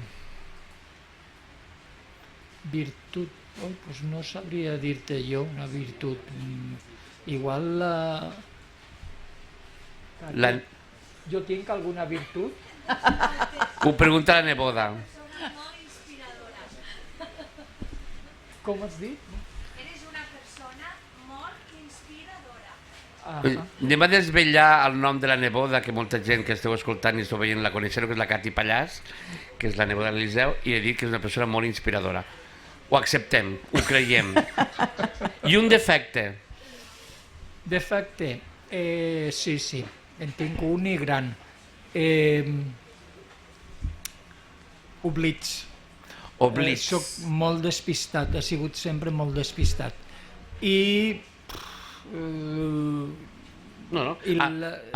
[SPEAKER 4] Virtut? Pues no sabria dir-te jo una virtut. Igual jo tinc alguna virtut?
[SPEAKER 2] Ho pregunta la neboda.
[SPEAKER 4] Com has dit?
[SPEAKER 9] Eres una persona molt inspiradora.
[SPEAKER 2] Anem a desvetllar el nom de la neboda, que molta gent que esteu escoltant i esteu veient la coneixereu, que és la Cati Pallàs, que és la neboda de l'Eliseu, i he dit que és una persona molt inspiradora. Ho acceptem, ho creiem. I un defecte?
[SPEAKER 4] Defecte? Sí, en tinc un i gran. Oblits. Soc molt despistat, he sigut sempre molt despistat. I...
[SPEAKER 2] No,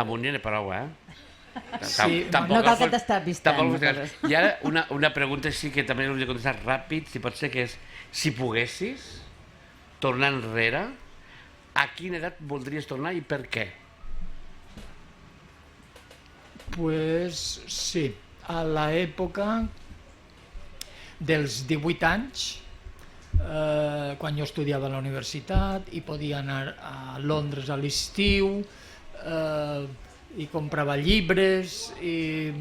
[SPEAKER 2] amunt n'hi ha prou,
[SPEAKER 3] Sí, no cal que t'està pistant.
[SPEAKER 2] I ara una pregunta així que també hauria de contestar ràpid, si pot ser, que és, si poguessis tornar enrere, a quina edat voldries tornar i per què?
[SPEAKER 4] Pues sí, a l'època dels 18 anys quan jo estudiava a la universitat, i podia anar a Londres a l'estiu, i comprava llibres,
[SPEAKER 2] I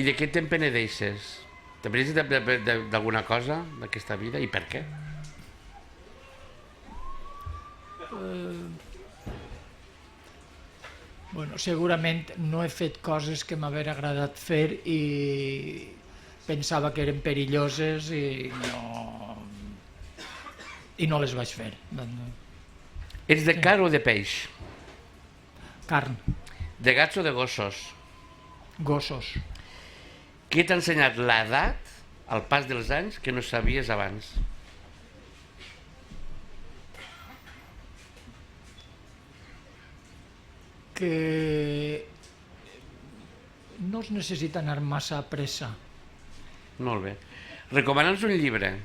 [SPEAKER 2] de què te'n penedeixes? Te penedeixes d'alguna cosa d'aquesta vida i per què?
[SPEAKER 4] Bueno, segurament no he fet coses que m'hagués agradat fer i pensava que eren perilloses i no les vaig fer.
[SPEAKER 2] Ets de carn o de peix?
[SPEAKER 4] Carn,
[SPEAKER 2] De gats o de gossos?
[SPEAKER 4] gossos.
[SPEAKER 2] Què t'ha ensenyat l'edat, al pas dels anys, que no sabies abans?
[SPEAKER 4] Que no es necessita anar massa a pressa.
[SPEAKER 2] Molt bé. Recomana'ns un llibre.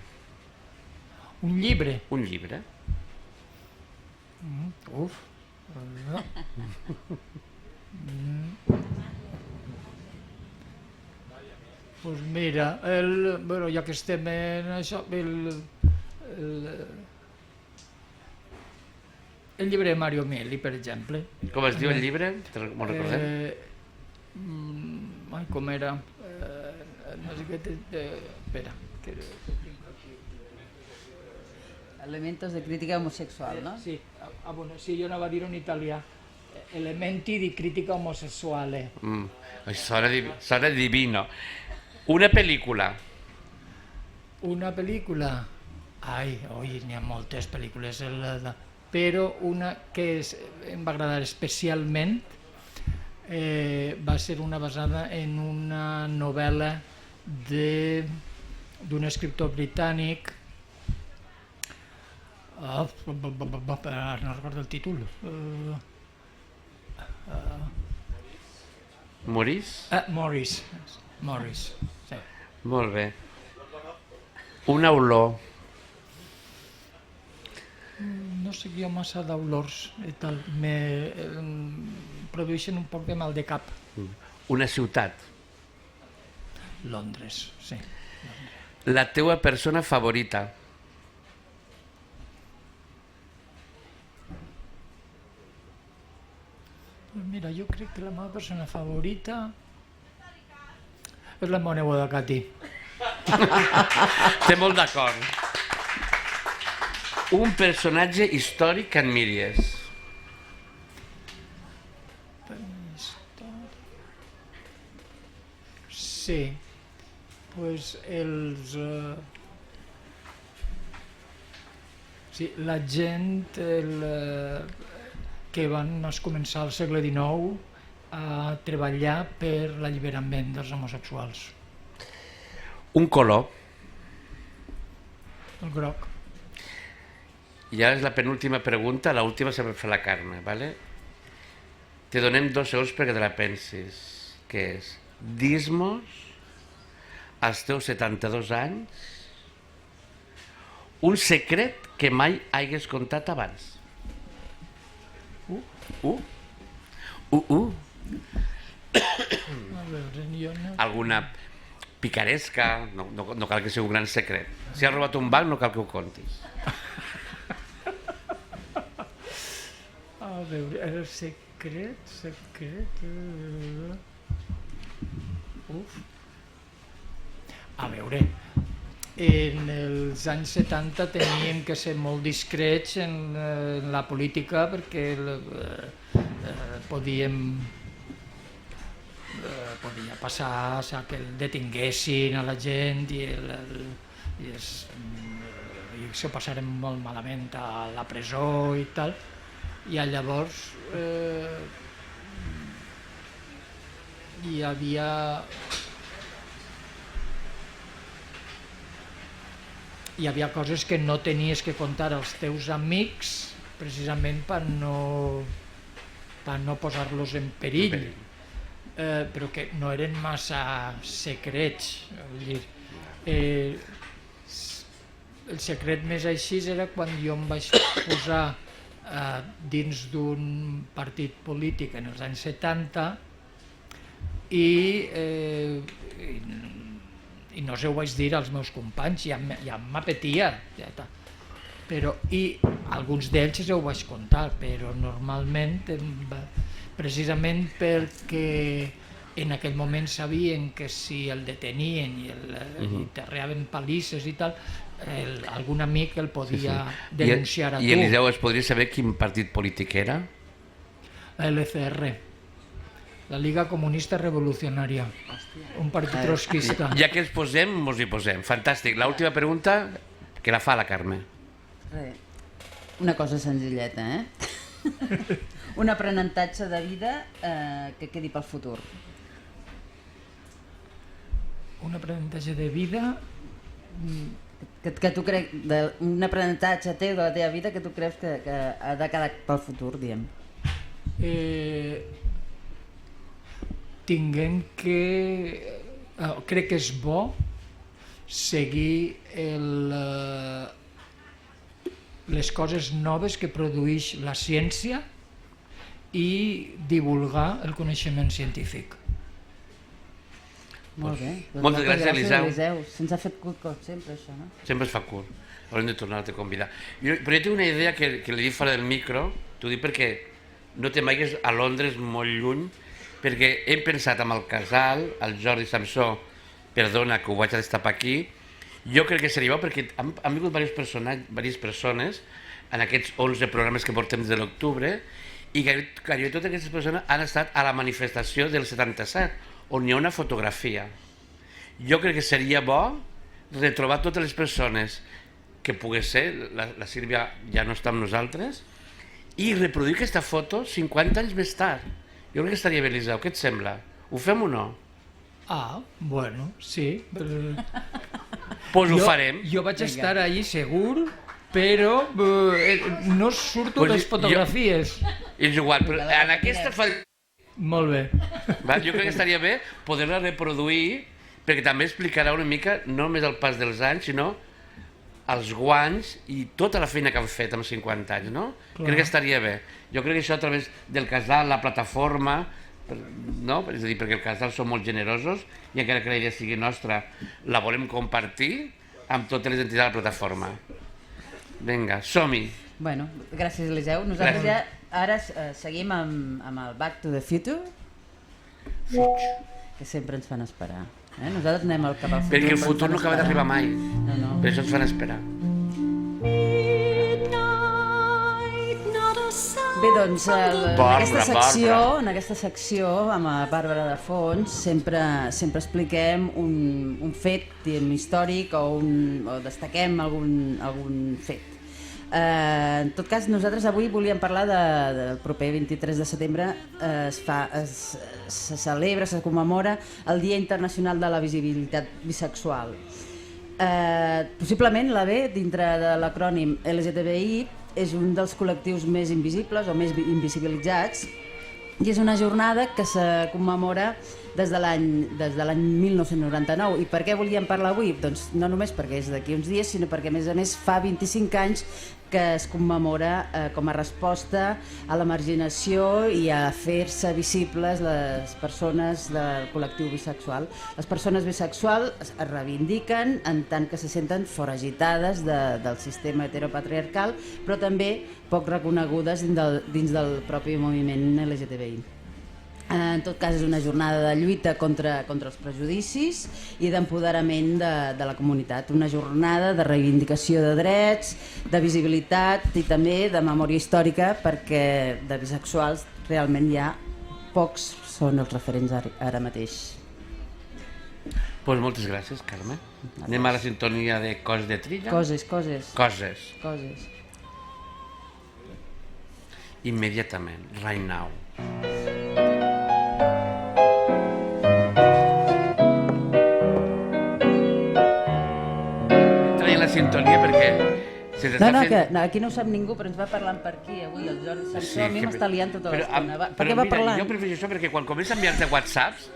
[SPEAKER 4] Un llibre?
[SPEAKER 2] Un llibre.
[SPEAKER 4] Uf. Pues mira, bueno, ja que estem en això, el llibre de Mario Mieli, per exemple.
[SPEAKER 2] Com es diu el llibre? Me'l recordem?
[SPEAKER 4] Ai, com era? No sé què... Espera.
[SPEAKER 3] Elementos de crítica homosexual, no?
[SPEAKER 4] Sí, bueno, sí, jo anava a dir-ho en italià. Elementi di critica omosessuale.
[SPEAKER 2] Sona divino. Una pel·lícula.
[SPEAKER 4] Una pel·lícula? Ai, n'hi ha moltes pel·lícules, però una que em va agradar especialment va ser una basada en una novel·la d'un escriptor britànic. No recordo el títol.
[SPEAKER 2] Morris?
[SPEAKER 4] Morris, sí.
[SPEAKER 2] Molt bé. Una olor.
[SPEAKER 4] No sé jo massa d'olors i tal, produeixen un poc de mal de cap.
[SPEAKER 2] Una ciutat.
[SPEAKER 4] Londres, sí.
[SPEAKER 2] La teua persona favorita.
[SPEAKER 4] Mira, jo crec que la meva persona favorita és la Mònica Wadakati.
[SPEAKER 2] Estem molt d'acord. Un personatge històric que admiries.
[SPEAKER 4] Sí, pues la gent que van començar al segle XIX a treballar per l'alliberament dels homosexuals.
[SPEAKER 2] Un color.
[SPEAKER 4] El groc.
[SPEAKER 2] I ara és la penúltima pregunta, l'última sempre fa la Carme, ¿vale? Te donem 2 segons perquè te la pensis. Què és? Dis-mos, als teus 72 anys, un secret que mai hagués contat abans. Alguna picaresca, no cal que sigui un gran secret. Si has robat un banc no cal que ho contis.
[SPEAKER 4] A veure, el secret... A veure, en els anys 70 teníem que ser molt discrets en la política perquè podia passar que el detinguessin a la gent i s'ho passaren molt malament a la presó i tal. I llavors hi havia coses que no tenies que contar als teus amics precisament per no posar-los en perill, però que no eren massa secrets. El secret més així era quan jo em vaig posar dins d'un partit polític en els anys 70 i i no se ho vaig dir als meus companys, ja m'apetia, però, i alguns d'ells ho vaig contar, però normalment, precisament perquè en aquell moment sabien que si el detenien i terreaven palisses i tal, algun amic el podia denunciar a tu.
[SPEAKER 2] I Eliseu, es podria saber quin partit polític era?
[SPEAKER 4] La LCR, la Liga Comunista Revolucionària, un partit trotskista.
[SPEAKER 2] Ja que ens posem, mos hi posem. Fantàstic. L'última pregunta que la fa la Carme.
[SPEAKER 3] Una cosa senzilleta, un aprenentatge de vida que quedi pel futur.
[SPEAKER 4] Un aprenentatge de vida...
[SPEAKER 3] Que tu crec, un aprenentatge teu de la teva vida que tu creus que ha de quedar pel futur, diem.
[SPEAKER 4] Tinguem que... crec que és bo seguir les coses noves que produeix la ciència i divulgar el coneixement científic.
[SPEAKER 3] Molt bé.
[SPEAKER 2] Moltes gràcies, Eliseu.
[SPEAKER 3] Se'ns ha fet curt com sempre, això, no?
[SPEAKER 2] Sempre es fa curt. Haurem de tornar-te a convidar. Però jo tinc una idea que li dic fora del micro, t'ho dic perquè no te'n vagis a Londres molt lluny, perquè hem pensat amb el Casal, el Jordi Samsó, perdona que ho vaig a destapar aquí, jo crec que seria bo perquè han vingut diverses persones en aquests 11 programes que portem des de l'octubre i gairebé totes aquestes persones han estat a la manifestació del 77, on hi ha una fotografia. Jo crec que seria bo retrobar totes les persones que pogués ser, la Sílvia ja no està amb nosaltres, i reproduir aquesta foto 50 anys més tard. Jo crec que estaria bé, Eliseu, què et sembla? Ho fem o no?
[SPEAKER 4] Bueno, sí.
[SPEAKER 2] Pues ho farem.
[SPEAKER 4] Jo vaig estar allí segur, però no surto les fotografies.
[SPEAKER 2] És igual, però en aquesta...
[SPEAKER 4] Molt bé.
[SPEAKER 2] Jo crec que estaria bé poder-la reproduir, perquè també explicarà una mica no només el pas dels anys, sinó els guanys i tota la feina que han fet amb 50 anys, no? Crec que estaria bé. Jo crec que això a través del Casal, la plataforma, no? És a dir, perquè el Casal són molt generosos i encara que la idea sigui nostra, la volem compartir amb totes les entitats de la plataforma. Vinga, som-hi.
[SPEAKER 3] Bueno, gràcies, Eliseu. Nosaltres ja ara seguim amb el Back to the Future, que sempre ens fan esperar. Nosaltres anem cap al futur.
[SPEAKER 2] Perquè el futur no acaba d'arribar mai. Per això ens fan esperar.
[SPEAKER 3] Bé, doncs, en aquesta secció, amb la Bàrbara de fons, sempre expliquem un fet històric o destaquem algun fet. En tot cas, nosaltres avui volíem parlar del proper 23 de setembre. Se celebra, se commemora el Dia Internacional de la Visibilitat Bisexual. Possiblement la B, dintre de l'acrònim LGTBI, és un dels col·lectius més invisibles o més invisibilitzats i és una jornada que se commemora des de l'any 1999. I per què volíem parlar avui? Doncs no només perquè és d'aquí uns dies, sinó perquè a més fa 25 anys que es commemora com a resposta a la marginació i a fer-se visibles les persones del col·lectiu bisexual. Les persones bisexuals es reivindiquen en tant que se senten foragitades del sistema heteropatriarcal, però també poc reconegudes dins del propi moviment LGTBI. En tot cas, és una jornada de lluita contra els prejudicis i d'empoderament de la comunitat. Una jornada de reivindicació de drets, de visibilitat i també de memòria històrica, perquè de bisexuals realment ja pocs són els referents ara mateix.
[SPEAKER 2] Doncs moltes gràcies, Carme. Anem a la sintonia de Coses de Trilla.
[SPEAKER 3] Coses.
[SPEAKER 2] Immediatament, right now. La sintonia perquè
[SPEAKER 3] aquí no ho sap ningú, però ens va parlant per aquí avui el Jordi Samsó. A mi m'està liant tota l'estona. Per què va parlant?
[SPEAKER 2] Jo prefereixo això perquè quan comença a enviar-te whatsapps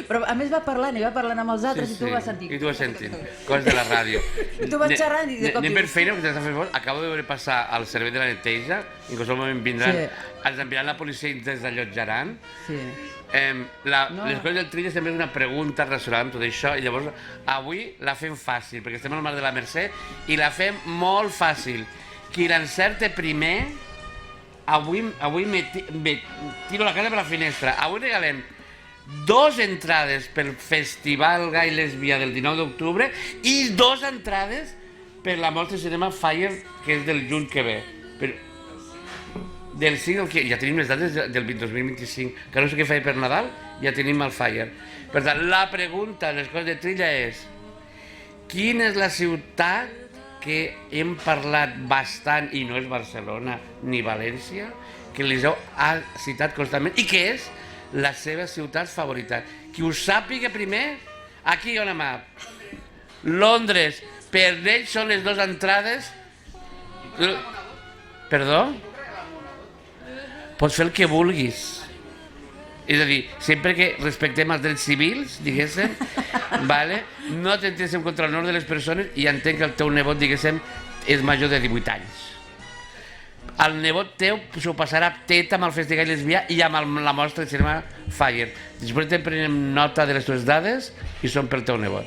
[SPEAKER 3] Però a més va parlant amb els altres i tu vas sentir.
[SPEAKER 2] I tu vas sentint, coses de la ràdio.
[SPEAKER 3] I tu vas xerrant i de cop...
[SPEAKER 2] Anem per feina, perquè t'estàs fent fort. Acabo de veure passar al servei de la neteja, i en qualsevol moment vindran, ens enviaran la policia i ens desallotjaran.
[SPEAKER 3] Sí.
[SPEAKER 2] Les coses del Trilla sempre és una pregunta relacionada amb tot això, i llavors avui la fem fàcil, perquè estem al mar de la Mercè, i la fem molt fàcil. Qui l'encerte primer, avui me tiro la casa per la finestra. Avui regalem 2 entrades pel Festival Gai Lesbià del 19 d'octubre i 2 entrades per la mostra de cinema Fire, que és del juny que ve. Del 5 al que ja tenim les dates del 2025, que no sé què faig per Nadal, ja tenim el Fire. Per tant, la pregunta de les coses de Trilla és: quina és la ciutat que hem parlat bastant, i no és Barcelona ni València, que l'Eliseu ha citat constantment i que és la seva ciutat favorita? Qui ho sàpiga primer, aquí hi ha una mà. Londres, per ells són les 2 entrades... Perdó? Pots fer el que vulguis. És a dir, sempre que respectem els drets civils, diguéssim, vale? No t'entesem contra l'honor de les persones, i entenc que el teu nebot, diguéssim, és major de 18 anys. El nebot teu s'ho passarà teta amb el Festival Lesbià i amb la mostra de cinema Fire. Després te prenem nota de les teves dades i són pel teu nebot.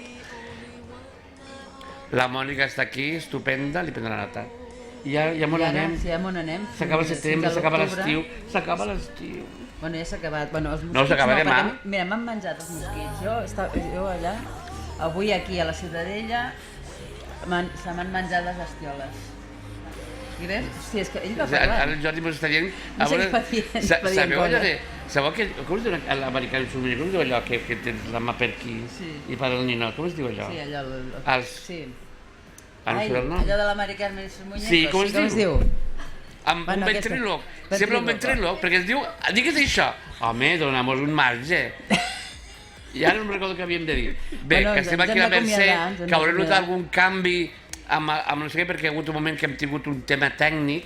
[SPEAKER 2] La Mònica està aquí, estupenda, li prendrà nota. I ja on anem?
[SPEAKER 3] Sí, ja on anem.
[SPEAKER 2] S'acaba el setembre, s'acaba l'estiu. S'acaba l'estiu.
[SPEAKER 3] Bueno, ja s'ha acabat. Bueno, els mosquits
[SPEAKER 2] no, s'acaba demà.
[SPEAKER 3] Mira, m'han menjat els mosquits. Jo allà, avui aquí a la Ciutadella, se m'han menjat les estioles. I ves? Hosti, és que ell va parlant.
[SPEAKER 2] Ara el Jordi m'ho està dient...
[SPEAKER 3] No sé què fa dient coses.
[SPEAKER 2] Sabeu que... Com es diu l'americà insumini? Com es diu allò que tens la mà per aquí i per al ninot? Com es diu allò?
[SPEAKER 3] Sí, allò...
[SPEAKER 2] Sí.
[SPEAKER 3] Ai, allò de l'americà insumini.
[SPEAKER 2] Sí, com es diu? Amb un
[SPEAKER 3] Bueno,
[SPEAKER 2] ventríloc. Sempre un ventríloc, perquè es diu... Digues això. Home, dona'm un marge. I ara no em recordo què havíem de dir. Bé, que estem aquí a la Mercè, que haurem notat algun canvi amb no sé què, perquè hi ha hagut un moment que hem tingut un tema tècnic,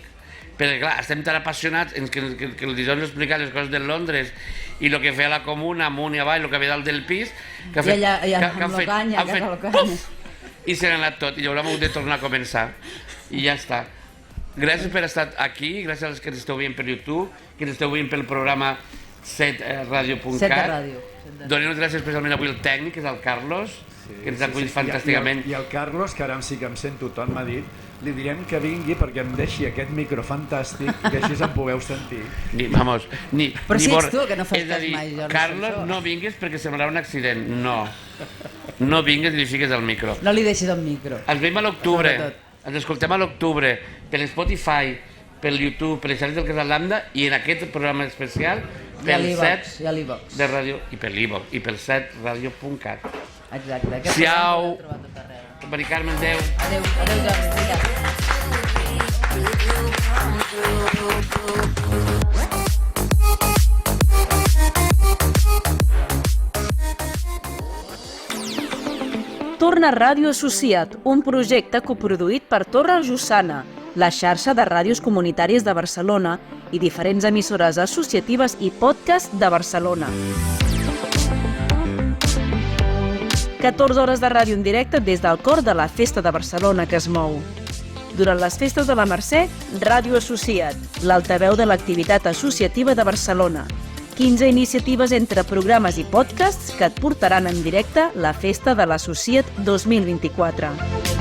[SPEAKER 2] perquè clar, estem tan apassionats en que el dijous ens explica les coses de Londres i el que feia la comuna amunt i avall, el que ve dalt del pis, que han fet puf, i se n'ha anat tot, i llavors hem hagut de tornar a començar, i ja està. Gràcies per estar aquí, gràcies als que ens esteu veient per YouTube, que ens esteu veient pel programa setradio.cat. Donem gràcies especialment avui al tècnic, que és el Carlos, que ens ha acollit fantàsticament.
[SPEAKER 10] I el Carlos, que ara sí que em sento tot, m'ha dit, li direm que vingui perquè em deixi aquest micro fantàstic i així em pugueu sentir.
[SPEAKER 3] Però si ets tu que no fas cas mai, jo.
[SPEAKER 2] Carlos, no vinguis perquè semblarà un accident. No vinguis i li fiques el micro.
[SPEAKER 3] No li deixis el micro.
[SPEAKER 2] Ens veiem a l'octubre, ens escoltem a l'octubre, per Spotify, per YouTube, per les xarxes del Casal Lambda i en aquest programa especial pel set de ràdio i per l'Ivox i pel setradio.cat.
[SPEAKER 3] Exacte.
[SPEAKER 2] Siau. Mari Carmen, adeu.
[SPEAKER 3] Adeu, Jordi.
[SPEAKER 1] Torna Ràdio Associat, un projecte coproduït per Torre Jussana, la xarxa de ràdios comunitàries de Barcelona i diferents emissores associatives i podcast de Barcelona. 14 hores de ràdio en directe des del cor de la Festa de Barcelona que es mou. Durant les festes de la Mercè, Ràdio Associat, l'altaveu de l'activitat associativa de Barcelona. 15 iniciatives entre programes i podcasts que et portaran en directe la Festa de l'Associat 2024.